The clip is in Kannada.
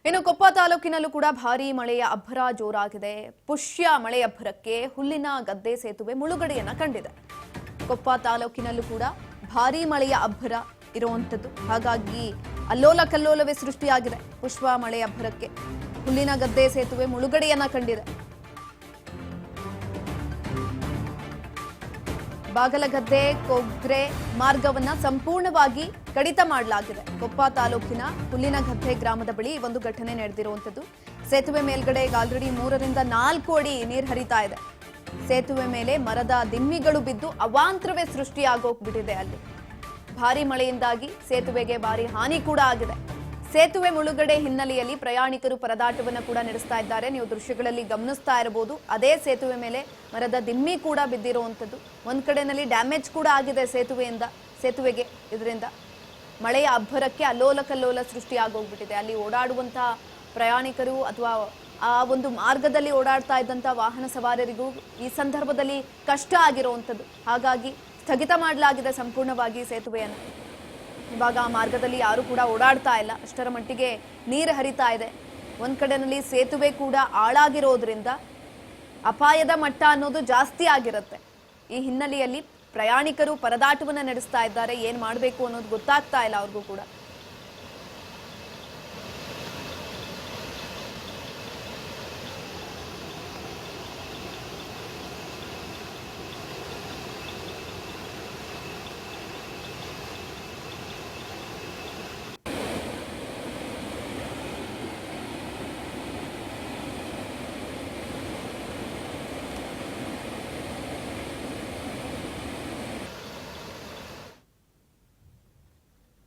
ಇನ್ನು ಕೊಪ್ಪ ತಾಲೂಕಿನಲ್ಲೂ ಕೂಡ ಭಾರೀ ಮಳೆಯ ಅಬ್ಬರ ಜೋರಾಗಿದೆ. ಪುಷ್ಯ ಮಳೆ ಅಬ್ಬರಕ್ಕೆ ಹುಲ್ಲಿನ ಗದ್ದೆ ಸೇತುವೆ ಮುಳುಗಡೆಯನ್ನ ಕಂಡಿದೆ. ಕೊಪ್ಪ ತಾಲೂಕಿನಲ್ಲೂ ಕೂಡ ಭಾರೀ ಮಳೆಯ ಅಬ್ಬರ ಇರುವಂತದ್ದು. ಹಾಗಾಗಿ ಅಲ್ಲೋಲ ಕಲ್ಲೋಲವೇ ಸೃಷ್ಟಿಯಾಗಿದೆ. ಪುಷ್ಪ ಮಳೆ ಅಬ್ಬರಕ್ಕೆ ಹುಲ್ಲಿನ ಗದ್ದೆ ಸೇತುವೆ ಮುಳುಗಡೆಯನ್ನ ಕಂಡಿದೆ. ಬಾಗಲಗದ್ದೆ ಕೊಗ್ರೆ ಮಾರ್ಗವನ್ನ ಸಂಪೂರ್ಣವಾಗಿ ಕಡಿತ ಮಾಡಲಾಗಿದೆ. ಕೊಪ್ಪ ತಾಲೂಕಿನ ಹುಲ್ಲಿನಗದ್ದೆ ಗ್ರಾಮದ ಬಳಿ ಒಂದು ಘಟನೆ ನಡೆದಿರುವಂತದ್ದು. ಸೇತುವೆ ಮೇಲ್ಗಡೆ ಈಗ ಆಲ್ರೆಡಿ 3 ರಿಂದ 4 ಅಡಿ ನೀರು ಹರಿತಾ ಇದೆ. ಸೇತುವೆ ಮೇಲೆ ಮರದ ದಿಮ್ಮಿಗಳು ಬಿದ್ದು ಅವಾಂತರವೇ ಸೃಷ್ಟಿಯಾಗೋಗ್ಬಿಟ್ಟಿದೆ. ಅಲ್ಲಿ ಭಾರಿ ಮಳೆಯಿಂದಾಗಿ ಸೇತುವೆಗೆ ಭಾರಿ ಹಾನಿ ಕೂಡ ಆಗಿದೆ. ಸೇತುವೆ ಮುಳುಗಡೆ ಹಿನ್ನೆಲೆಯಲ್ಲಿ ಪ್ರಯಾಣಿಕರು ಪರದಾಟವನ್ನು ಕೂಡ ನಡೆಸ್ತಾ ಇದ್ದಾರೆ. ನೀವು ದೃಶ್ಯಗಳಲ್ಲಿ ಗಮನಿಸ್ತಾ ಇರಬಹುದು. ಅದೇ ಸೇತುವೆ ಮೇಲೆ ಮರದ ದಿಮ್ಮಿ ಕೂಡ ಬಿದ್ದಿರುವಂತದ್ದು. ಒಂದ್ ಕಡೆನಲ್ಲಿ ಡ್ಯಾಮೇಜ್ ಕೂಡ ಆಗಿದೆ ಸೇತುವೆಗೆ. ಇದರಿಂದ ಮಳೆಯ ಅಬ್ಬರಕ್ಕೆ ಅಲ್ಲೋಲ ಕಲ್ಲೋಲ ಸೃಷ್ಟಿಯಾಗೋಗ್ಬಿಟ್ಟಿದೆ. ಅಲ್ಲಿ ಓಡಾಡುವಂತಹ ಪ್ರಯಾಣಿಕರು ಅಥವಾ ಆ ಒಂದು ಮಾರ್ಗದಲ್ಲಿ ಓಡಾಡ್ತಾ ಇದ್ದಂತ ವಾಹನ ಸವಾರರಿಗೂ ಈ ಸಂದರ್ಭದಲ್ಲಿ ಕಷ್ಟ ಆಗಿರುವಂತದ್ದು. ಹಾಗಾಗಿ ಸ್ಥಗಿತ ಮಾಡಲಾಗಿದೆ ಸಂಪೂರ್ಣವಾಗಿ ಸೇತುವೆಯನ್ನು. ಇವಾಗ ಆ ಮಾರ್ಗದಲ್ಲಿ ಯಾರು ಕೂಡ ಓಡಾಡ್ತಾ ಇಲ್ಲ. ಅಷ್ಟರ ಮಟ್ಟಿಗೆ ನೀರು ಹರಿತಾ ಇದೆ. ಒಂದ್ ಕಡೆನಲ್ಲಿ ಸೇತುವೆ ಕೂಡ ಆಳಾಗಿರೋದ್ರಿಂದ ಅಪಾಯದ ಮಟ್ಟ ಅನ್ನೋದು ಜಾಸ್ತಿ ಆಗಿರುತ್ತೆ. ಈ ಹಿನ್ನೆಲೆಯಲ್ಲಿ ಪ್ರಯಾಣಿಕರು ಪರದಾಟವನ್ನ ನಡೆಸ್ತಾ ಇದ್ದಾರೆ. ಏನ್ ಮಾಡಬೇಕು ಅನ್ನೋದು ಗೊತ್ತಾಗ್ತಾ ಇಲ್ಲ ಅವ್ರಿಗೂ ಕೂಡ.